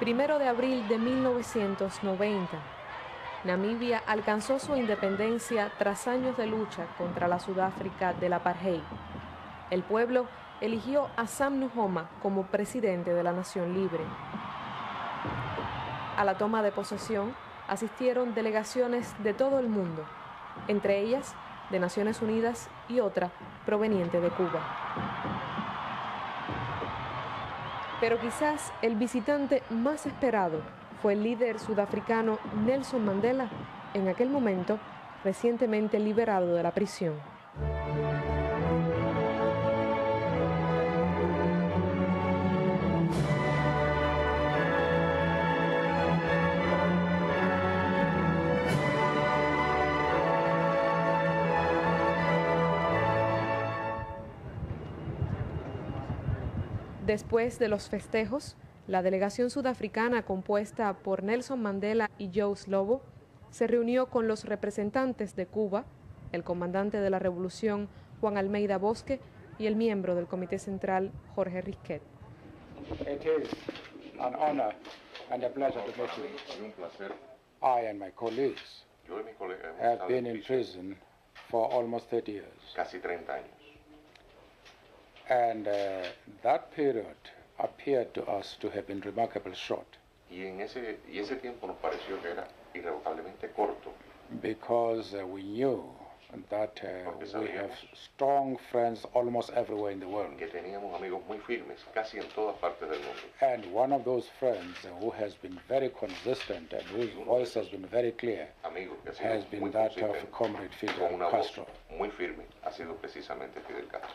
1 de abril de 1990, Namibia alcanzó su independencia tras años de lucha contra la Sudáfrica del apartheid. El pueblo eligió a Sam Nujoma como presidente de la nación libre. A la toma de posesión asistieron delegaciones de todo el mundo, entre ellas de Naciones Unidas y otra proveniente de Cuba. Pero quizás el visitante más esperado fue el líder sudafricano Nelson Mandela, en aquel momento recientemente liberado de la prisión. Después de los festejos, la delegación sudafricana compuesta por Nelson Mandela y Joe Slovo se reunió con los representantes de Cuba, el comandante de la revolución Juan Almeida Bosque y el miembro del Comité Central Jorge Risquet. It is an honor and a pleasure to meet you. I and my colleagues have been in prison for almost 30 years. Casi 30 años. And that period appeared to us to have been remarkably short. Y ese tiempo nos pareció que era irrevocablemente corto. Because we knew that we have strong friends almost everywhere in the world. Que teníamos amigos muy firmes casi en todas partes del mundo. And one of those friends who has been very consistent and whose voice has been very clear has been that of Comrade Fidel Castro. Muy firme ha sido precisamente Fidel Castro.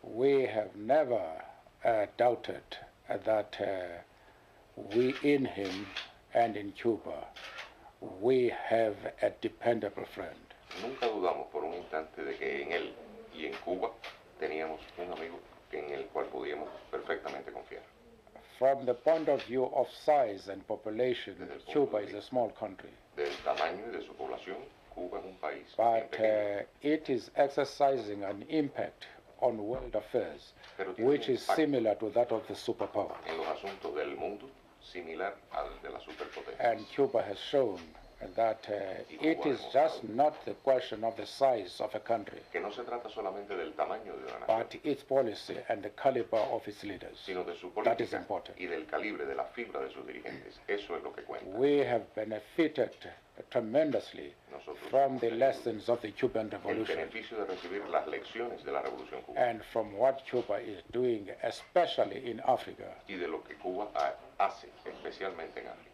We have never doubted that we in him and in Cuba, we have a dependable friend. Nunca dudamos por un instante de que en él y en Cuba teníamos un amigo en el cual podíamos perfectamente confiar. From the point of view of size and population, Cuba is a small country. Del tamaño y de su población, Cuba es un país But pequeño. It is exercising an impact on world affairs, which is similar to that of the superpower. En los asuntos del mundo, similar al de la superpotencia. And Cuba has shown that it is just not the question of the size of a country, Que no se trata solamente del tamaño de una nación, but its policy and the caliber of its leaders. sino de su That is política important. y del calibre de la fibra de sus dirigentes. Eso es lo que cuenta. We have benefited tremendously from the lessons of the Cuban El Revolution beneficio de recibir las lecciones de la Revolución Cubana and from what Cuba is doing, especially in Africa. y de lo que Cuba hace, especialmente en África.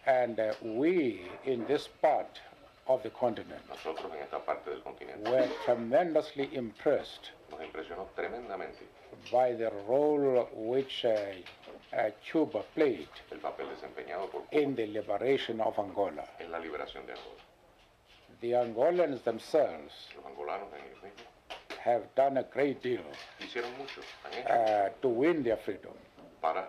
And we, in this part of the continent, Nosotros en esta parte del continente were tremendously impressed nos impresionó tremendamente by the role which Cuba played el papel desempeñado por Cuba in the liberation of Angola. en la liberación de Angola. The Angolans themselves Los angolanos en ellos mismos have done a great deal hicieron mucho, han hecho to win their freedom. para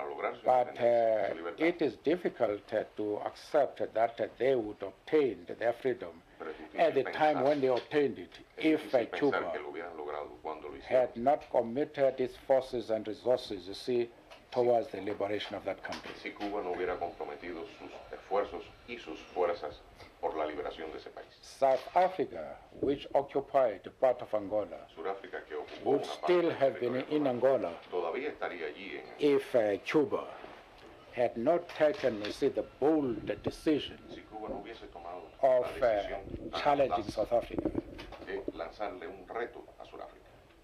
lograr su But independencia, su libertad. it is difficult to accept that they would obtain their freedom Pero es difícil at the time pensar- when they obtained it es if difícil pensar Cuba que lo hubieran logrado cuando lo hicieron. had not committed its forces and resources, you see, towards the liberation of that country. Si Cuba no hubiera comprometido sus esfuerzos y sus fuerzas por la liberación de ese país. South Africa, which occupied part of Angola, Sudáfrica, que ocupó would una parte still del have been territorio in Angola todavía estaría allí if Cuba had not taken, you see, the bold decision si Cuba no hubiese tomado of la decisión tan challenging audaz South Africa. de lanzarle un reto a Sudáfrica.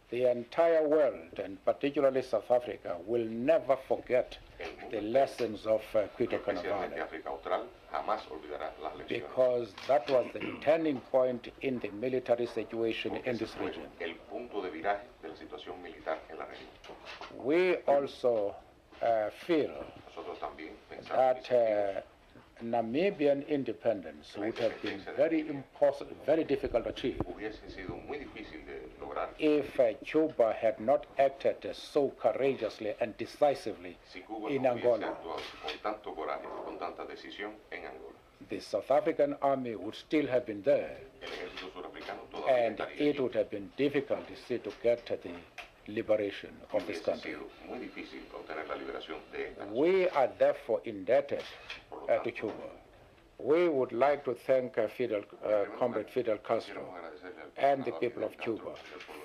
The entire world, and particularly South Africa, will never forget the lessons of Quito Especialmente Carnaval, África Austral jamás olvidará las lecciones. because that was the turning point in the military situation Porque in ese this fue region. el punto de viraje de la situación militar en la región. We also feel Nosotros también pensamos y that sentimos Namibian independence would have been very difficult to achieve hubiese sido muy difícil de lograr if Cuba had not acted so courageously and decisively si Cuba in no hubiese Angola. actuado con tanto coraje, con tanta decisión en Angola. The South African army would still have been there, El ejército surafricano todavía and estaría it allí. would have been difficult, you see, to get the liberation of this country. Muy difícil obtener la liberación de esta nación. We are therefore indebted to Cuba. We would like to thank Comrade Fidel Castro and the people of Cuba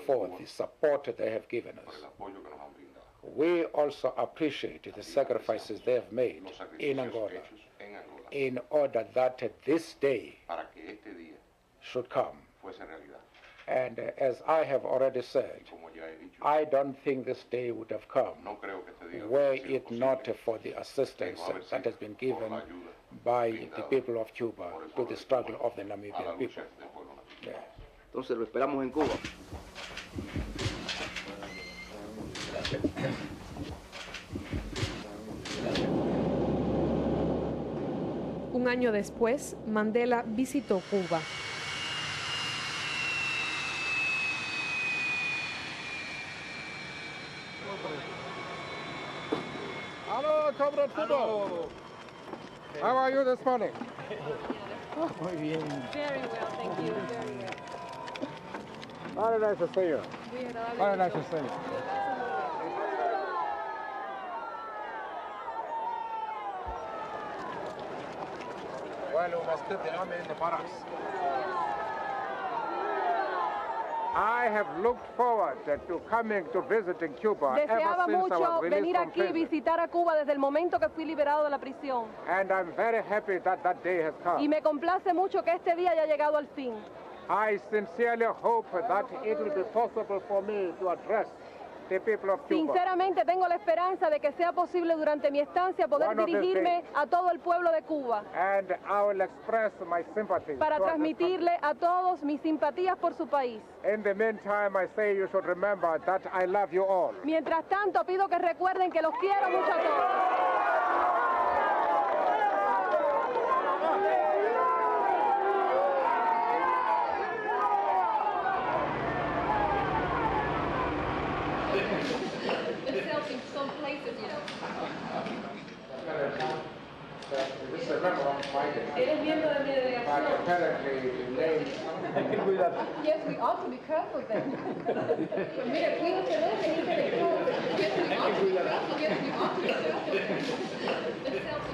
for the support they have given us. We also appreciate the sacrifices they have made in Angola in order that this day should come. And as I have already said, I don't think this day would have come were it not for the assistance that has been given by the people of Cuba to the struggle of the Namibian people. Yeah. Entonces lo esperamos en Cuba. Un año después, Mandela visitó Cuba. Hello, Comrade Fidel. How are you this morning? Muy bien. Very well, thank you. Very well. Very nice to see you. Very nice to see you. Well, I have looked forward to coming to visiting Cuba Deseaba ever since I mucho was released venir from aquí y prison. visitar a Cuba desde el momento que fui liberado de la prisión. And I'm very happy that that day has Y come. me complace mucho que este día haya llegado al fin. I sincerely hope that it will be possible for me to address the people of Cuba. Sinceramente tengo la esperanza de que sea posible durante mi estancia poder One of these dirigirme days. a todo el pueblo de Cuba And I will express my sympathy. para transmitirle a todos mis simpatías por su país. In the meantime, I say you should remember that I love you all. Mientras tanto, pido que recuerden que los quiero mucho a todos. Eres miembro de mi delegación. Hay que cuidar. Yes, we ought to be careful then. Pues mire, cuídate de él, que te dejó. Yes, we ought to be careful. Yes, we ought to be careful.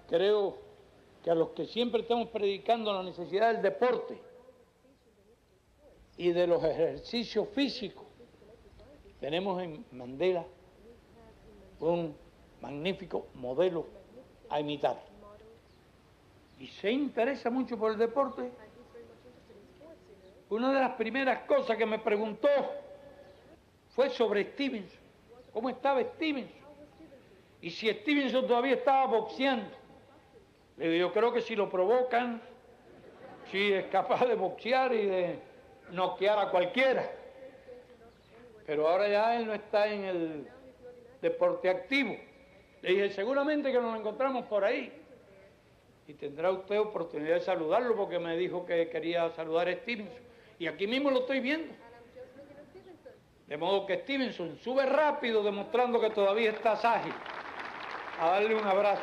Creo que a los que siempre estamos predicando la necesidad del deporte y de los ejercicios físicos, tenemos en Mandela un magnífico modelo a imitar. Y se interesa mucho por el deporte. Una de las primeras cosas que me preguntó fue sobre Stevenson. ¿Cómo estaba Stevenson? Y si Stevenson todavía estaba boxeando. Le digo, yo creo que si lo provocan, sí es capaz de boxear y de noquear a cualquiera. Pero ahora ya él no está en el deporte activo. Le dije, seguramente que nos encontramos por ahí. Y tendrá usted oportunidad de saludarlo porque me dijo que quería saludar a Stevenson. Y aquí mismo lo estoy viendo. De modo que Stevenson sube rápido demostrando que todavía está ágil. A darle un abrazo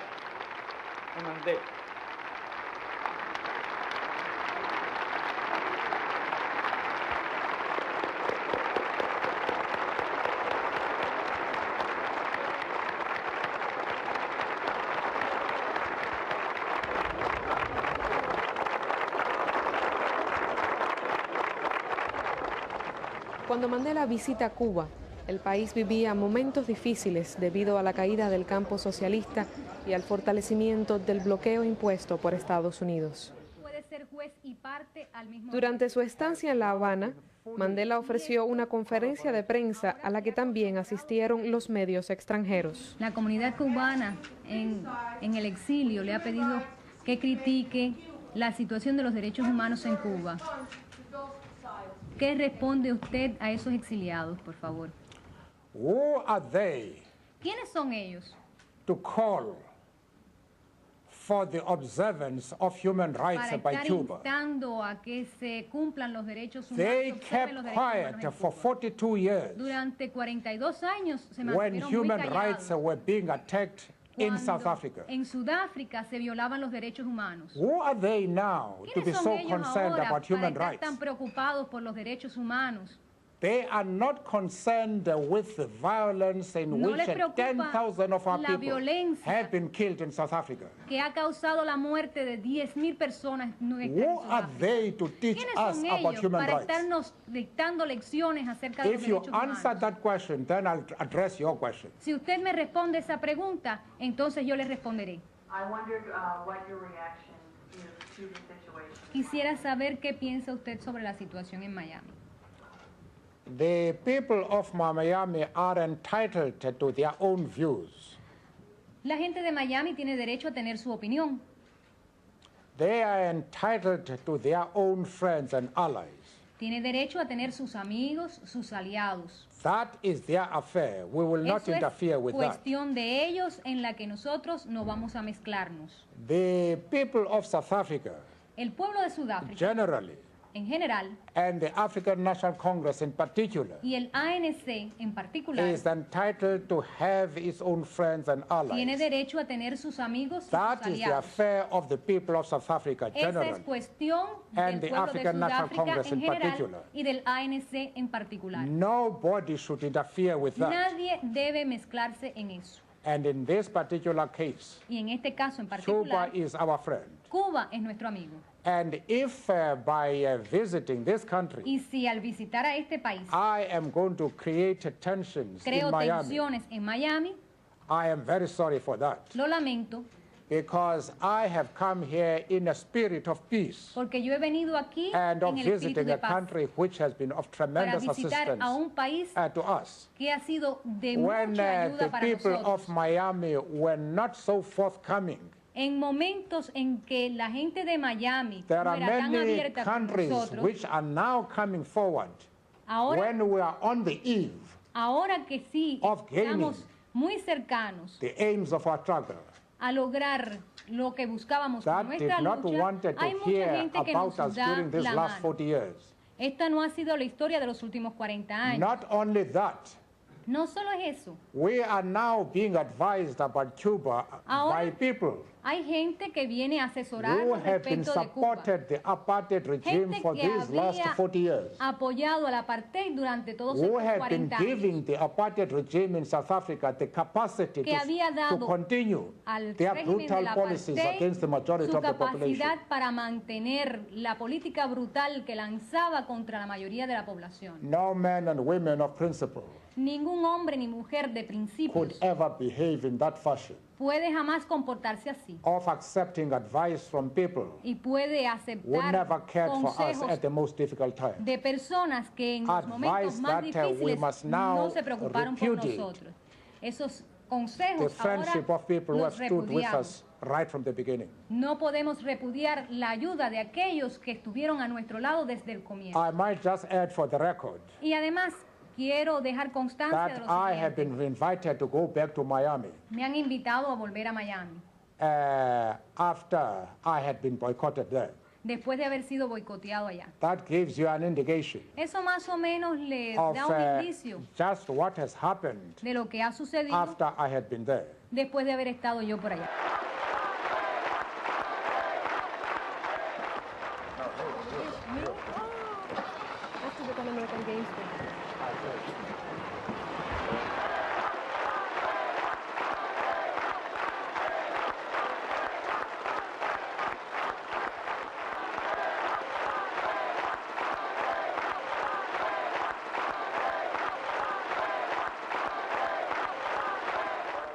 a Mandela. Cuando Mandela visita Cuba, el país vivía momentos difíciles debido a la caída del campo socialista y al fortalecimiento del bloqueo impuesto por Estados Unidos. Puede ser juez y parte al mismo Durante su estancia en La Habana, Mandela ofreció una conferencia de prensa a la que también asistieron los medios extranjeros. La comunidad cubana en el exilio le ha pedido que critique la situación de los derechos humanos en Cuba. ¿Qué responde usted a esos exiliados, por favor? Who are they ¿Quiénes son ellos to call for the observance of human rights para by estar Cuba? instando a que se cumplan los derechos humanos? They observen kept los derechos humanos quiet en for Cuba? 42 years Durante 42 años se when mantuvieron muy human rights callados. were being attacked in Cuando South Africa. en Sudáfrica se violaban los derechos humanos. Who are they now to be ¿Quiénes son so ellos concerned ahora about para human estar rights? tan preocupados por los derechos humanos? They are not concerned with the violence in No which les preocupa 10,000 of our la people violencia have been killed in South Africa. Que ha causado la muerte de 10,000 personas en Who are Sudáfrica. they to teach ¿Quiénes us son about ellos human para rights? estarnos dictando lecciones acerca de los If you derechos answer humanos? that question, then I'll address your question. Si usted me responde esa pregunta, entonces yo le responderé. I wondered what your reaction is to the situation. Quisiera saber qué piensa usted sobre la situación en Miami. The people of Miami are entitled to their own views. La gente de Miami tiene derecho a tener su opinión. They are entitled to their own friends and allies. Tiene derecho a tener sus amigos, sus aliados. That is their affair. We will not Eso es interfere with that. cuestión de ellos en la que nosotros no vamos a mezclarnos. The people of South Africa, El pueblo de Sudáfrica, generally, en general, and the African National Congress in particular, y el ANC en particular, is entitled to have its own friends and tiene allies. derecho a tener sus amigos y sus That is the aliados. affair of the people of South Africa Esa es generally, cuestión and del the pueblo de African National Sudáfrica Congress en in general particular. y del ANC en particular. Nobody should interfere with that. Nadie debe mezclarse en eso. And in this particular case, Y en este caso en Cuba particular, is our friend. Cuba es nuestro amigo. And if by visiting this country, Y si al visitar a este país I am going to create tensions creo in Miami, tensiones en Miami, I am very sorry for that, lo lamento, because I have come here in a spirit of peace porque yo he venido aquí and of en el espíritu visiting de a paz country which has been of para tremendous visitar assistance a un país to us. que ha sido de When mucha ayuda the para people nosotros. of Miami were not so forthcoming, En momentos en que la gente de Miami no there are era tan many abierta con countries nosotros, which are now coming forward ahora, when we are on the eve ahora que sí of gaining estamos muy cercanos the aims of our struggle. a lograr lo que buscábamos That con did nuestra not lucha, wanted hay to mucha hear gente que about nos us da during this la last mano. 40 years. Esta no ha sido la historia de los últimos 40 años. Not only that, No solo es eso. we are now being advised about Cuba Ahora, by people hay gente que viene a who asesorarnos have been respecto de Cuba. supported the apartheid regime Gente for que these last había 40 years, apoyado al apartheid durante todos who estos have been 40 años. giving the apartheid regime in South Africa the capacity Que había to dado continue al their régimen brutal del policies apartheid against the majority su of the population. capacidad para mantener la política brutal que lanzaba contra la mayoría de la población. No men and women of principle Ningún hombre ni mujer de could principios ever behave in that fashion, puede jamás comportarse así of accepting advice from people y puede who aceptar never cared for us consejos at the most difficult time. de personas que en los momentos Advice más that we difíciles must now no se preocuparon por repudiate. nosotros. Esos The consejos friendship ahora of people who have los stood with repudiamos. us right from the beginning. No podemos repudiar la ayuda de aquellos que estuvieron a nuestro lado desde el comienzo. I might just add for the record Y además quiero dejar constancia de that lo I have siguiente. been invited to go back to Miami Me han invitado a volver a Miami after I had been boycotted there. después de haber sido boicoteado allá. That gives you an indication Eso más o menos le of da un indicio just what has happened de lo que ha sucedido after I had been there. después de haber estado yo por allá.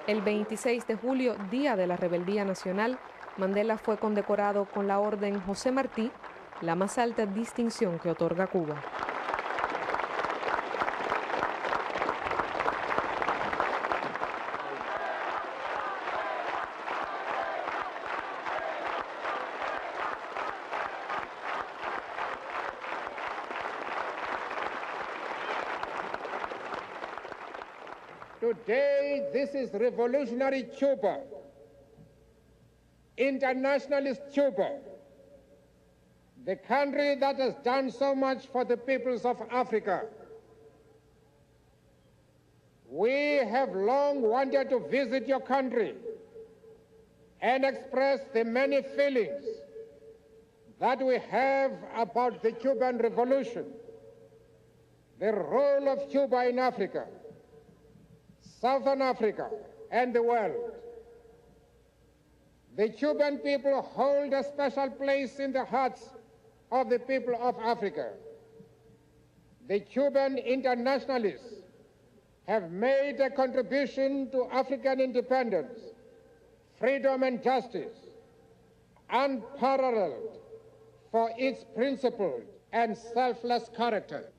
El 26 de julio, día de la rebeldía nacional, Mandela fue condecorado con la Orden José Martí, la más alta distinción que otorga Cuba. Today, this is revolutionary Cuba, internationalist Cuba, the country that has done so much for the peoples of Africa. We have long wanted to visit your country and express the many feelings that we have about the Cuban Revolution, the role of Cuba in Africa, Southern Africa, and the world. The Cuban people hold a special place in the hearts of the people of Africa. The Cuban internationalists have made a contribution to African independence, freedom and justice, unparalleled for its principled and selfless character.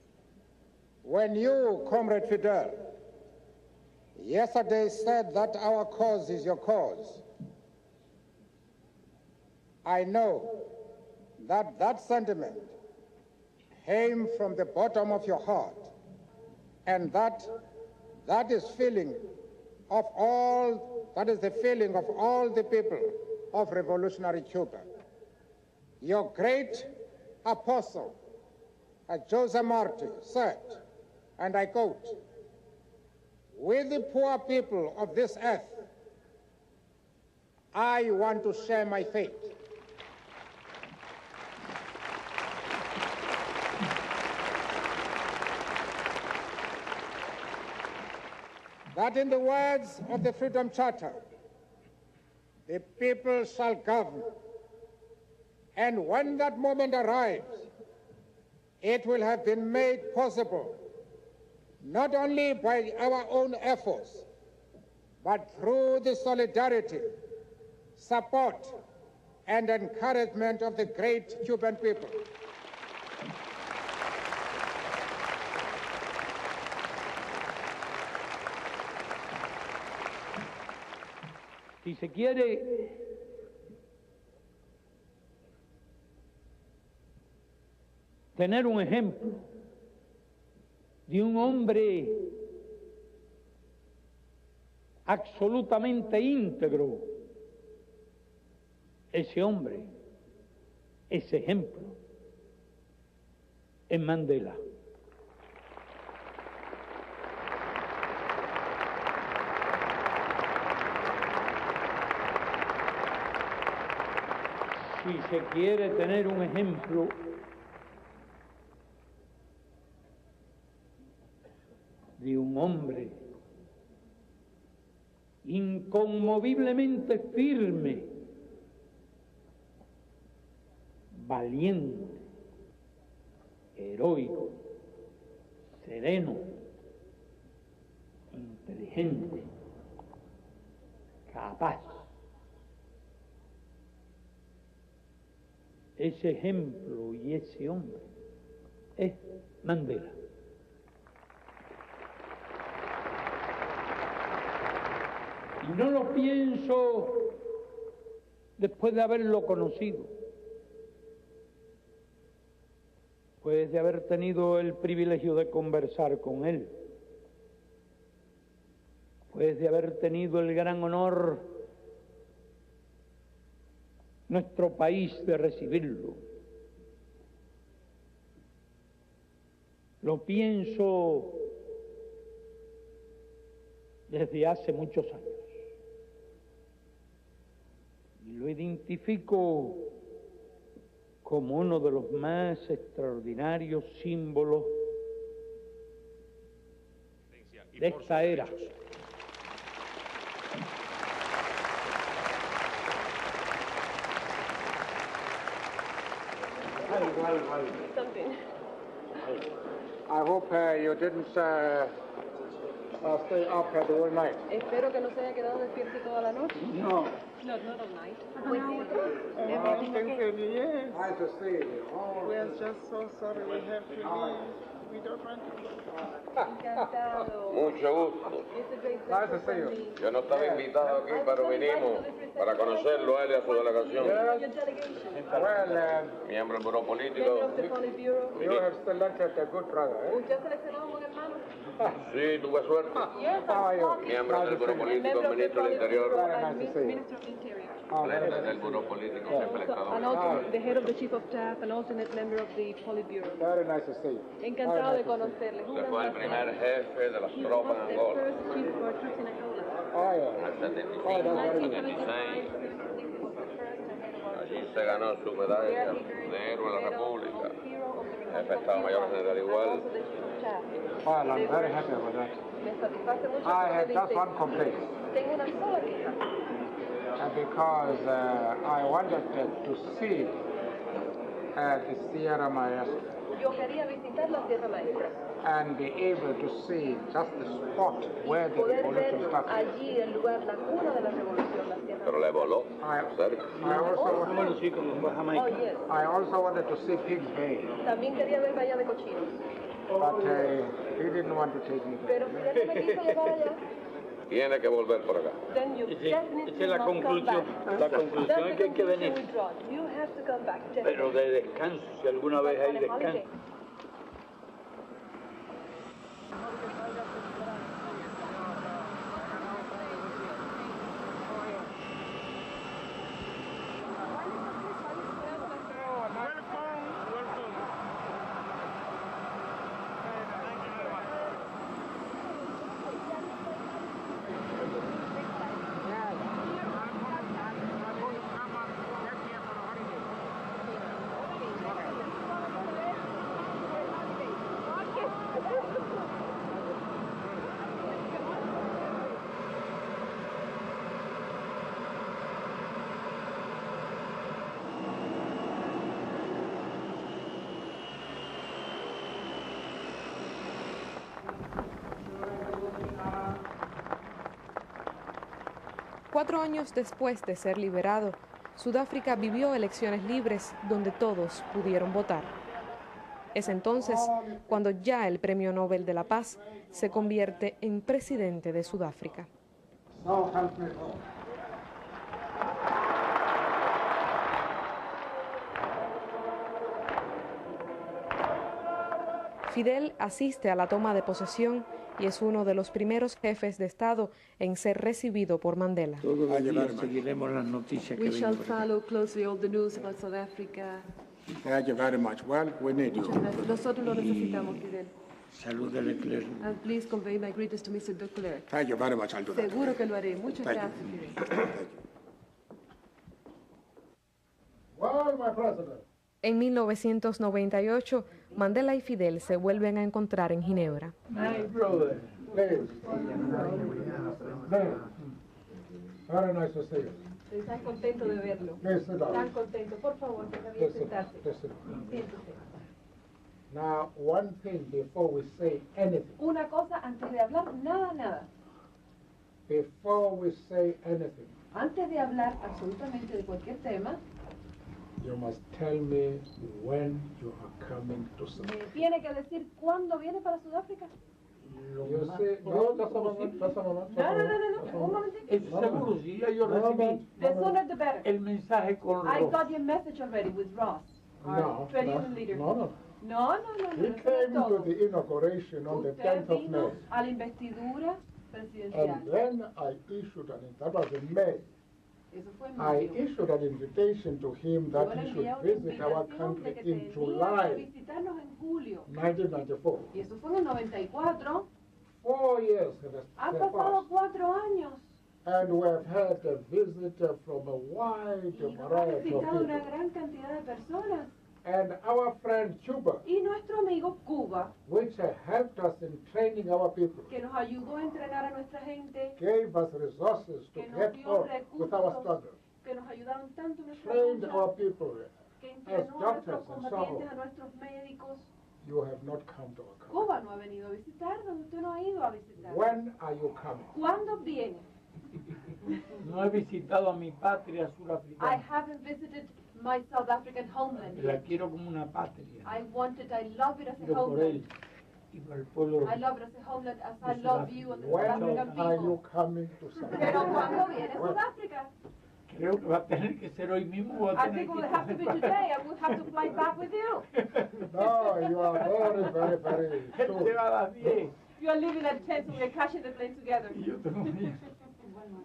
When you, Comrade Fidel, yesterday said that our cause is your cause, I know that that sentiment came from the bottom of your heart, and that is feeling of all, that is the feeling of all the people of revolutionary Cuba. Your great apostle, Jose Marti, said, and I quote, "With the poor people of this earth, I want to share my fate." That in the words of the Freedom Charter, the people shall govern. And when that moment arrives, it will have been made possible not only by our own efforts, but through the solidarity, support, and encouragement of the great Cuban people. Si se quiere tener un ejemplo de un hombre absolutamente íntegro, ese hombre, ese ejemplo, es Mandela. Si se quiere tener un ejemplo de un hombre inconmoviblemente firme, valiente, heroico, sereno, inteligente, capaz. Ese ejemplo y ese hombre es Mandela. Y no lo pienso después de haberlo conocido, después de haber tenido el privilegio de conversar con él, después de haber tenido el gran honor nuestro país de recibirlo. Lo pienso desde hace muchos años y lo identifico como uno de los más extraordinarios símbolos de esta era. Something. I hope you didn't stay up the whole night. Espero que no se haya quedado despierto toda la noche. No. No, not all night. Nice to see you. We are just so sorry we have to leave. We don't want to leave. Encantado. Mucho gusto. It's a great Nice pleasure to see for you. me. Yo no estaba invitado aquí, pero vinimos para conocerlo a él y a su delegación. Your delegation. Well, Miembro del Buró Member Político. of the Politburo. you have selected a good brother, eh? Usted ha seleccionado un hermano. Sí, tuve suerte. Miembro del Buró Político, ministro del Interior. Del Buró Político, siempre he estado. And also the head of the chief of staff and alternate member of the Politburo. Very nice to see you. Encantado de conocerle. Usted fue el primer jefe de las tropas en Angola. First chief of our troops in Angola. Oh, yeah. Al 75, 76. Allí se ganó su medalla negro en la República. Jefe de Estado Mayor General igual. Well, I'm very happy about that. Me satisface mucho. I have just one complaint. Tengo una sola queja. Because I wanted to see the Sierra Maestra Yo quería visitar la Sierra Maestra. and be able to see just the spot where the Poder revolution ver started. allí el lugar, la cuna de la revolución, la Sierra Pero le voló. Cerca. Oh, yes. I also wanted to see Pig's Bay, También quería ver Bahía de Cochinos. but he didn't want to take me there. Pero Fidel no me quiso llevar allá. Tiene que volver por acá. Then you definitely Esa es la must come conclusión. back. La conclusión That's es the que hay que conclusion venir. we draw. You have to come back. Pero de descanso, si alguna vez hay descanso. Cuatro años después de ser liberado, Sudáfrica vivió elecciones libres donde todos pudieron votar. Es entonces cuando ya el Premio Nobel de la Paz se convierte en presidente de Sudáfrica. Fidel asiste a la toma de posesión y es uno de los primeros jefes de Estado en ser recibido por Mandela. Todos los días seguiremos las noticias que We shall vengan. follow closely all the news about South Africa. Thank you very much. Well, we need you. Muchas gracias. Nosotros lo necesitamos, Fidel. Salud de Leclerc. And please convey my greetings to Mr. de Klerk. Thank you very much. I'll do that. Seguro que lo haré. Muchas Thank gracias, you. Fidel. Thank you. Well, my president. En 1998, Mandela y Fidel se vuelven a encontrar en Ginebra. Hey, brother. Please. Very nice to see you. Están contento de verlo. Please sit down. Están contento. Por favor, deja bien sentarse. Siéntese. Now, one thing before we say anything. Una cosa antes de hablar, nada. Before we say anything, Antes de hablar absolutamente de cualquier tema, you must tell me when you are coming to me Sudáfrica. tiene que decir cuándo viene para Sudáfrica. You say, no, just a moment, just a moment. No. Un momentito. Es seguro, si ya yo recibí The sooner the better. el mensaje con I Ross. got your message already with Ross, our No, trade union leader. no. No. He eso no es came to todo. the inauguration on the Usted 10th of vino May. a la investidura presidencial. And then I issued that was in May. Eso fue en I mayo. issued an invitation to him that Yo le he envié should una visit our invitación country de que in tenía que July visitarnos en julio. 1994. Y eso fue en el 94. 4 years Han have pasado passed. 4 años. And we have had a visit from a wide Y nos ha variety of visitado una people. gran cantidad de personas. And our friend Cuba, Y nuestro amigo Cuba, which helped us in training our people, que nos ayudó a entrenar a nuestra gente, gave us resources to que nos get dio on with our recursos, struggle, que nos ayudaron tanto en nuestra trained lucha, our people. que as entrenó a nuestros doctors and so combatientes, on. a nuestros médicos. You have not come to our country. Cuba no ha venido a visitarnos, usted no ha ido a visitarnos. When are you coming? ¿Cuándo viene? No he visitado a mi patria I surafricana. haven't visited my South African homeland La yet. quiero como una patria. I love it as a Quiero por él homeland. y por el pueblo. I love it as a homeland as I love you and the South When African are you people. coming to South Pero Africa? ¿cuándo viene Sudáfrica? Creo que va a tener que ser hoy mismo. Va a I tener think it would que have to be today. I would have to fly back with you. No, you are very Él soon. se va a las 10. You are living at 10, so we are crashing the plane together.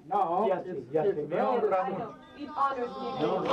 No, ya se me honra. I know. It honors me. No,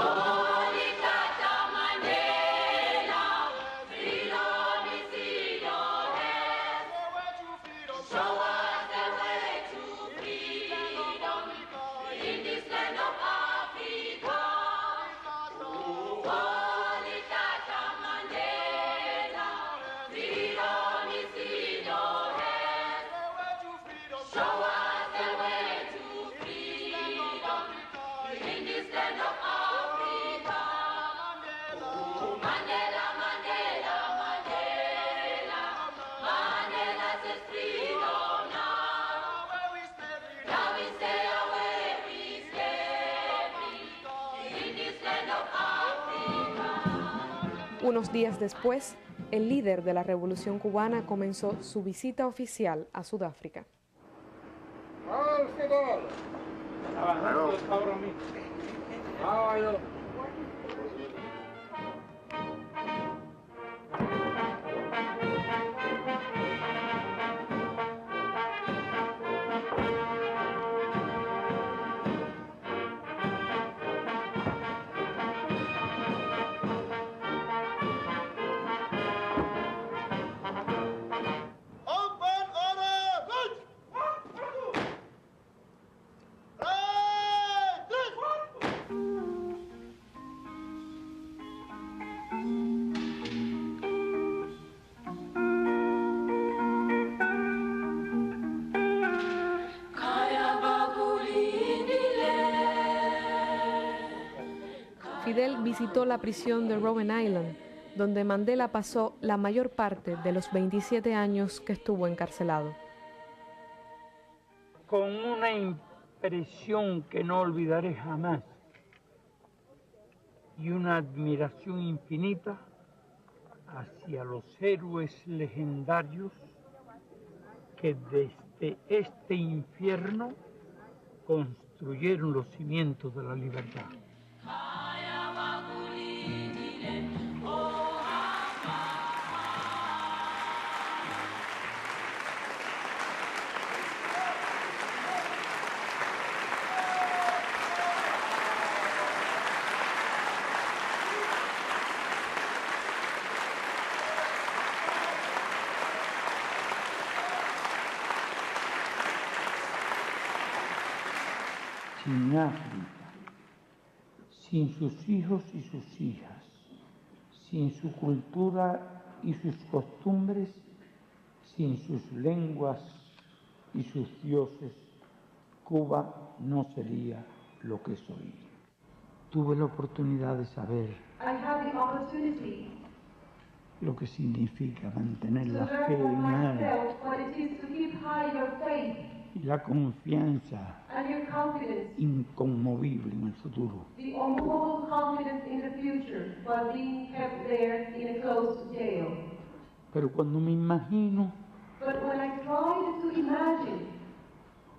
Unos días después, el líder de la Revolución Cubana comenzó su visita oficial a Sudáfrica. Fidel visitó la prisión de Robben Island, donde Mandela pasó la mayor parte de los 27 años que estuvo encarcelado. Con una impresión que no olvidaré jamás y una admiración infinita hacia los héroes legendarios que desde este infierno construyeron los cimientos de la libertad. Sin África, sin sus hijos y sus hijas, sin su cultura y sus costumbres, sin sus lenguas y sus dioses, Cuba no sería lo que es hoy. Tuve la oportunidad de saber lo que significa mantener la fe en algo y la confianza inconmovible en el futuro. Pero cuando me imagino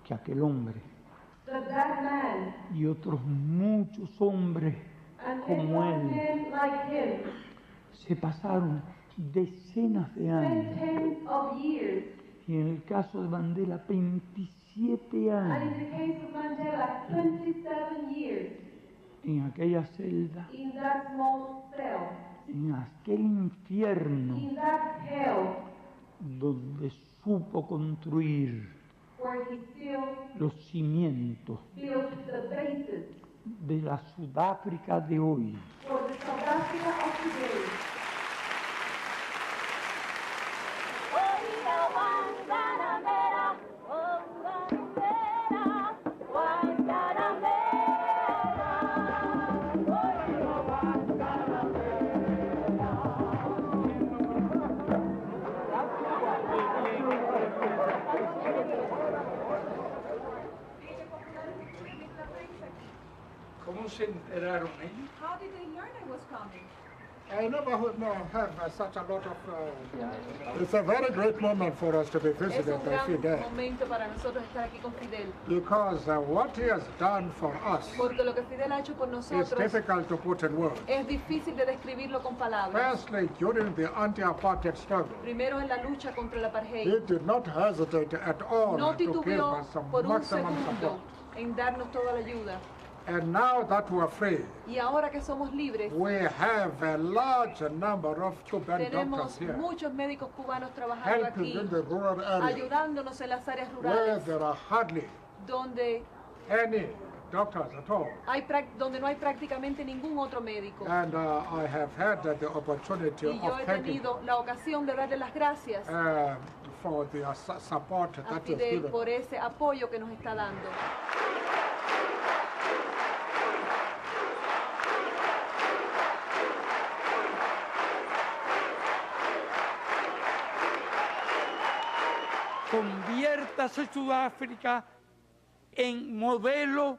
que aquel hombre y otros muchos hombres como él se pasaron decenas de años, y en el caso de Mandela 27 años, en aquella celda, en aquel infierno donde supo construir los cimientos de la Sudáfrica de hoy. ¿Cómo se enteraron ellos? How did they learn I was coming? I never have such a lot of... it's a very great moment for us to be visited by Fidel. Momento para nosotros estar aquí con Fidel. Because what he has done for us Porque lo que Fidel ha hecho por nosotros is difficult to put in words. es difícil de describirlo con palabras. Firstly, during the anti-apartheid struggle, Primero en la lucha contra el apartheid. he did not hesitate at all No to give titubeó us some por un maximum segundo support. en darnos toda la ayuda. And now that we're free, Y ahora que somos libres, we have a large number of Cuban doctors tenemos here, muchos médicos cubanos trabajando helping aquí, in the rural areas, ayudándonos en las áreas where rurales, there are hardly donde, any doctors at all. donde no hay prácticamente ningún otro médico. And I have had the opportunity Y yo of he thanking tenido la ocasión de darle las gracias for the support a that is Fidel given. por ese apoyo que nos está dando. Conviértase Sudáfrica en modelo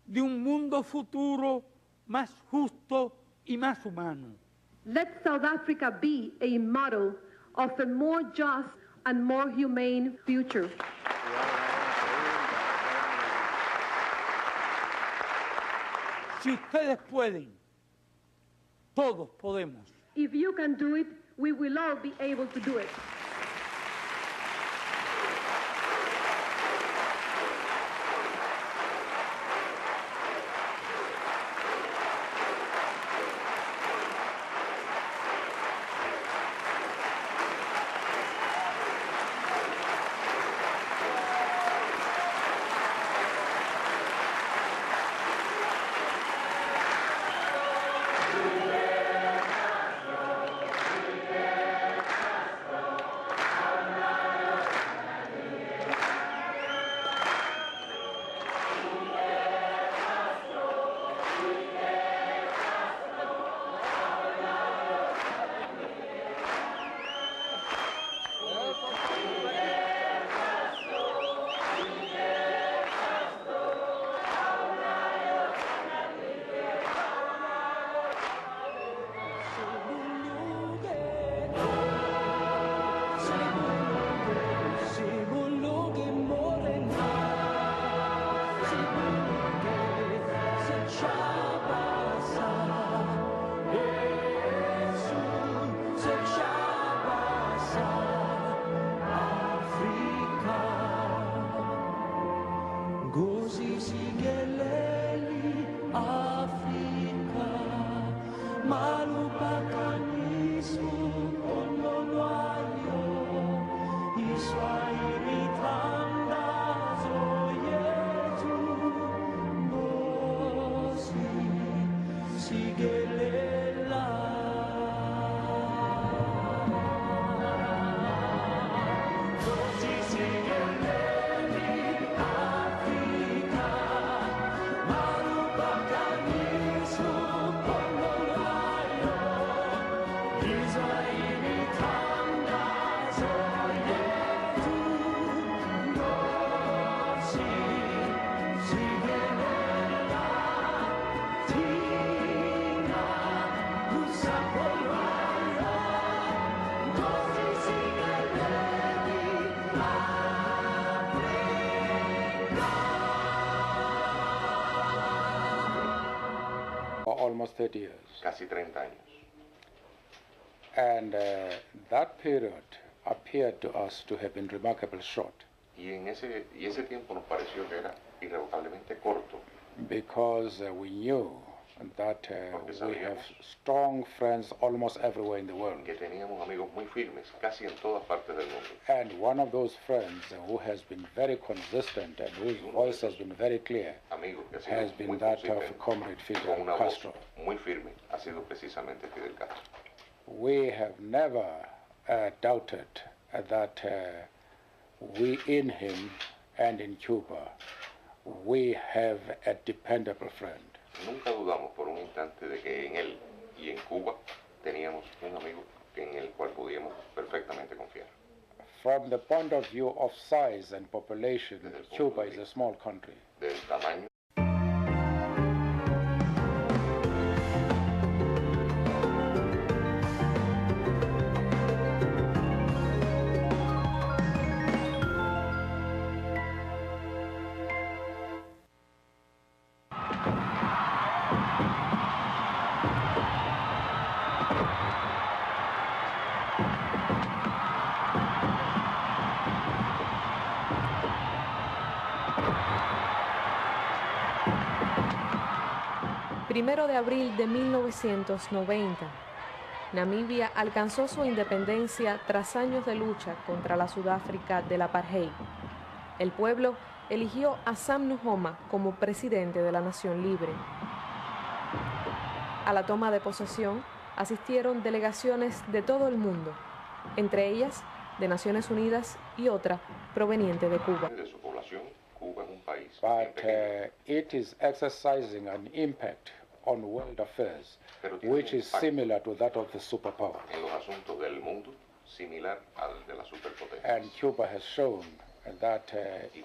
de un mundo futuro más justo y más humano. Let South Africa be a model of a more just and more humane future. Si ustedes pueden, todos podemos. If you can do it, we will all be able to do it. Almost 30 years. Casi 30 años. And that period appeared to us to have been remarkably short. Y ese tiempo nos pareció que era irrevocablemente corto. Because we knew that we have strong friends almost everywhere in the world. Que teníamos amigos muy firmes, casi en todas partes del mundo. And one of those friends who has been very consistent and whose voice has been very clear has been that of Comrade Fidel Castro. Muy firme ha sido precisamente Fidel Castro. We have never doubted that we in him and in Cuba, we have a dependable friend. Nunca dudamos por un instante de que en él y en Cuba teníamos un amigo en el cual podíamos perfectamente confiar. From the point of view of size and population, Cuba is a small country. Del tamaño. 1 de abril de 1990, Namibia alcanzó su independencia tras años de lucha contra la Sudáfrica del apartheid. El pueblo eligió a Sam Nujoma como presidente de la nación libre. A la toma de posesión asistieron delegaciones de todo el mundo, entre ellas de Naciones Unidas y otra proveniente de Cuba. De su población, Cuba es un país. But it is exercising an impact on world affairs, which is similar to that of the superpower. En los asuntos del mundo, similar al de la superpotencia. And Cuba has shown that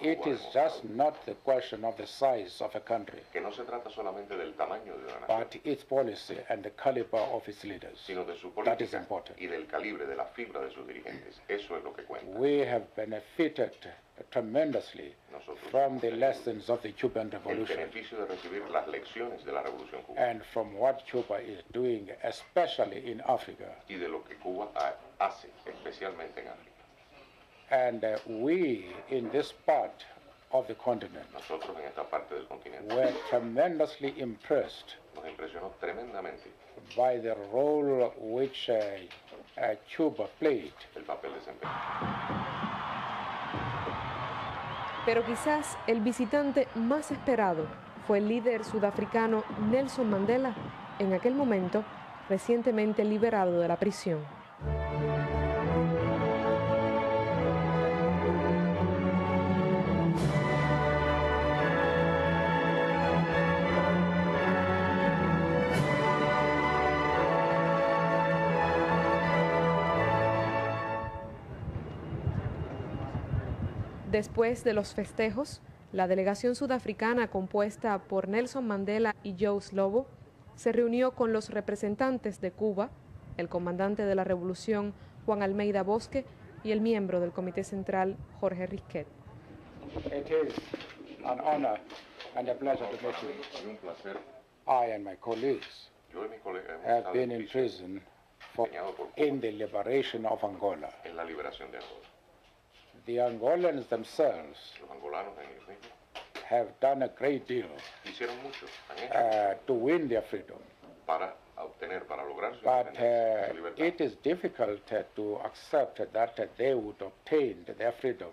it is just not the question of the size of a country, Que no se trata solamente del tamaño de una nación, but its policy and the caliber of its leaders. sino de su That is política important. y del calibre de la fibra de sus dirigentes. Eso es lo que cuenta. We have benefited tremendously from the lessons of the Cuban El Revolution beneficio de recibir las lecciones de la Revolución Cubana and from what Cuba is doing, especially in Africa. y de lo que Cuba hace, especialmente en África. And we, in this part of the continent, Nosotros en esta parte del continente were tremendously impressed nos impresionó tremendamente by the role which Cuba played. el papel desempeñado. Pero quizás el visitante más esperado fue el líder sudafricano Nelson Mandela, en aquel momento recientemente liberado de la prisión. Después de los festejos, la delegación sudafricana compuesta por Nelson Mandela y Joost Lobo se reunió con los representantes de Cuba, el comandante de la revolución Juan Almeida Bosque y el miembro del Comité Central Jorge Risquet. It is an honor and a pleasure to meet you. Es un placer. I and my colleagues Yo y mis colegas hemos have estado been in prisión prison in the liberation of Angola. en la liberación de Angola. The Angolans themselves Los angolanos en ellos mismos have done a great deal hicieron mucho, han hecho to win their freedom. para obtener, para lograr su But independencia, su libertad. it is difficult to accept that they would obtain their freedom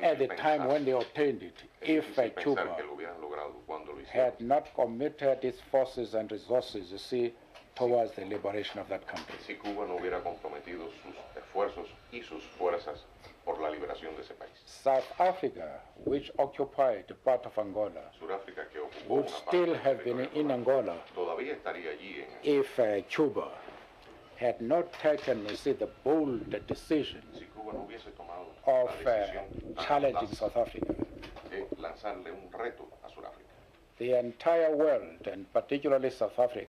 at the time when they obtained it, if Pensar Cuba que lo hubieran logrado cuando lo hicieron. had not committed its forces and resources, you see, towards the liberation of that country. Si Cuba no hubiera comprometido sus esfuerzos y sus fuerzas por la liberación de ese país. South Africa, which occupied part of Angola, Sudáfrica, que ocupó would una parte still del have been territorio in Angola todavía estaría allí en if Cuba had not taken, you see, the bold decision si Cuba no hubiese tomado of la decisión tan challenging audaz South Africa. de lanzarle un reto a Sudáfrica. The entire world, and particularly South Africa,